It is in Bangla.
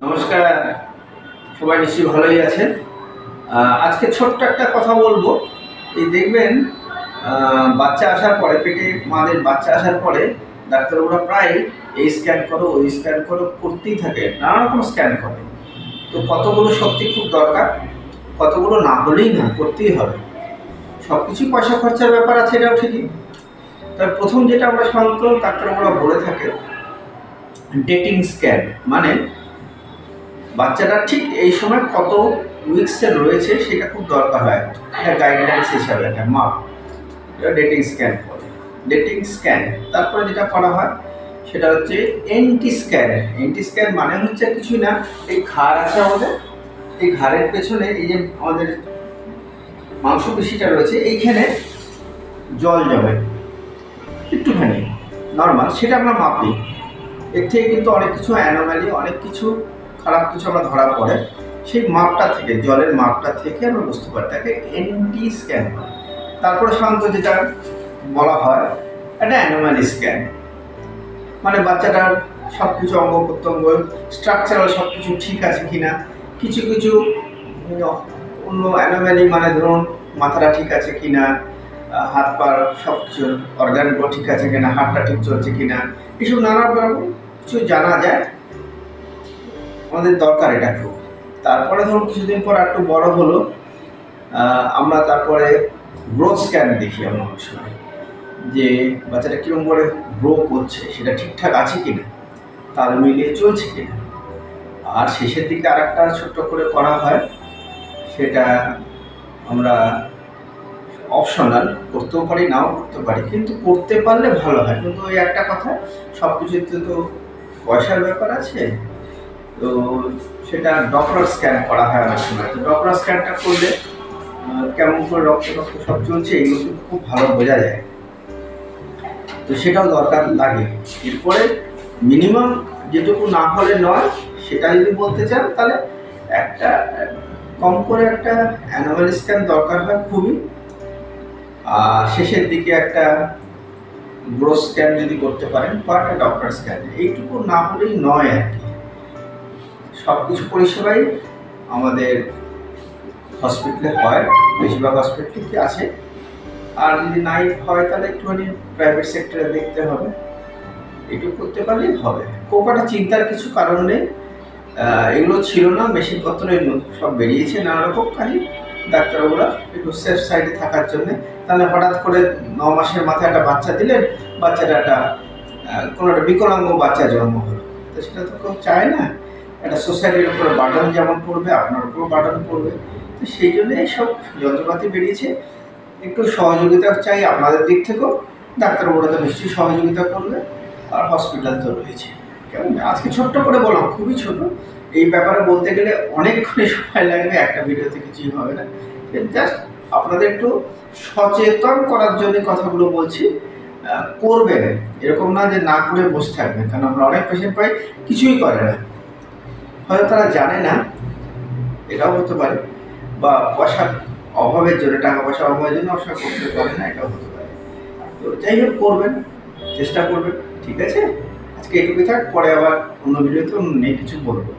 নমস্কার, সবাই নিশ্চয়ই ভালোই আছেন। আজকে ছোট্ট একটা কথা বলবো। এই দেখবেন বাচ্চা আসার পরে, পেটে মাদের বাচ্চা আসার পরে ডাক্তারবাবুরা প্রায় এই স্ক্যান করো, ওই স্ক্যান করো করতেই থাকে, নানা রকম স্ক্যান করে। তো কতগুলো সত্যি খুব দরকার, কতগুলো না হলেই না, করতেই হবে। সব কিছুই পয়সা খরচার ব্যাপার আছে, এটাও ঠিকই। তার প্রথম যেটা আমরা সাধারণত ডাক্তারবাবুরা বলে থাকে, ডেটিং স্ক্যান। মানে বাচ্চাটা ঠিক এই সময় কত উইক্সে রয়েছে সেটা খুব দরকার হয়, এটা গাইডলাইন্স হিসাবে একটা মাপ। এটা ডেটিং স্ক্যান করে, ডেটিং স্ক্যান। তারপরে যেটা করা হয় সেটা হচ্ছে এনটি স্ক্যান। এনটি স্ক্যান মানে হচ্ছে কিছুই না, এই ঘাড় আছে আমাদের, এই ঘাড়ের পেছনে এই যে আমাদের মাংসপেশিটা রয়েছে, এইখানে জল জমে একটুখানি নর্মাল, সেটা আমরা মাপি। এর থেকে কিন্তু অনেক কিছু অ্যানোমালি, অনেক কিছু খারাপ কিছু আমরা ধরা পড়ে। সেই মাপটা থেকে, জলের মাপটা থেকে আমরা বুঝতে পারি, তাকে এনটি স্ক্যান হয়। তারপরে সাধারণত যেটা বলা হয় একটা অ্যানোমালি স্ক্যান, মানে বাচ্চাটার সব কিছু অঙ্গ প্রত্যঙ্গ স্ট্রাকচারাল সব কিছু ঠিক আছে কিনা। কিছু কিছু অন্য অ্যানোমালি, মানে ধরুন মাথাটা ঠিক আছে কিনা, হাত পার সব কিছু অর্গানগুলো ঠিক আছে কিনা, হাতটা ঠিক চলছে কিনা, এসব নানা রকম কিছু জানা যায়। আমাদের দরকার এটা খুব। তারপরে ধরুন কিছুদিন পর একটু বড় হলো, আমরা তারপরে গ্রোথ স্ক্যান দেখি আমরা অনেক সময়, যে বাচ্চাটা কীরকম করে গ্রো করছে, সেটা ঠিকঠাক আছে কিনা, তাল মিলিয়ে চলছে কিনা। আর শেষের দিকে আর একটা ছোট্ট করে করা হয়, সেটা আমরা অপশনাল, করতেও পারি নাও করতে পারি, কিন্তু করতে পারলে ভালো হয়। কিন্তু ওই একটা কথা, সব কিছুতে তো পয়সার ব্যাপার আছে। তো সেটা ডপলার স্ক্যান করা হয় অনেক সময়। তো ডপলার স্ক্যানটা করলে কেমন করে রক্ত সব চলছে এগুলো কিন্তু খুব ভালো বোঝা যায়। তো সেটাও দরকার লাগে। এরপরে মিনিমাম যেটুকু না হলে নয়, সেটা যদি বলতে চান তাহলে একটা কম করে একটা অ্যানুয়াল স্ক্যান দরকার হয় খুবই। আর শেষের দিকে একটা গ্রোথ স্ক্যান যদি করতে পারেন, বা একটা ডক্টর স্ক্যান, এইটুকু না হলেই নয় আর কি। সব কিছু পরিষেবাই আমাদের হসপিটালে হয়, বেশিরভাগ হসপিটালে আছে। আর যদি নাই হয় তাহলে একটুখানি প্রাইভেট সেক্টরে দেখতে হবে। এটুকু করতে পারলেই হবে, খুব একটা চিন্তার কিছু কারণ নেই। এগুলো ছিল না, মেশিনপত্র সব বেরিয়েছে নানা রকম, খালি ডাক্তারবাবুরা একটু সেফ সাইডে থাকার জন্যে। তাহলে হঠাৎ করে 9 মাসের মাথায় একটা বাচ্চা দিলেন, বাচ্চাটা একটা কোনো একটা বিকলাঙ্গ বাচ্চা জন্ম হলো, তো সেটা তো কেউ চায় না। একটা সোসাইটির উপরে বার্ডন যেমন পড়বে, আপনার উপরেও বার্ডন পড়বে। তো সেই জন্য এইসব যন্ত্রপাতি বেরিয়েছে। একটু সহযোগিতা চাই আপনাদের দিক থেকেও, ডাক্তারবাবুরা তো নিশ্চয়ই সহযোগিতা করবে, আর হসপিটাল তো রয়েছে। কেমন আজকে ছোট্ট করে বললাম, খুবই ছোট। এই ব্যাপারে বলতে গেলে অনেকক্ষণই সময় লাগবে, একটা ভিডিওতে কিছুই হবে না। জাস্ট আপনাদের একটু সচেতন করার জন্য কথাগুলো বলছি। করবেন, এরকম না যে না করে বসে থাকবেন, কারণ আমরা অনেক পেশেন্ট পাই কিছুই করে না, হয়তো তারা জানে না, এটাও হতে পারে, বা পয়সার অভাবের জন্য, টাকা পয়সার অভাবের জন্য অবসর করতে পারে না, এটাও হতে পারে। তো যাই হোক, করবেন, চেষ্টা করবেন। ঠিক আছে, আজকে এটুকুই থাক, পরে আবার অন্য ভিডিওতে অন্য কিছু বলবো।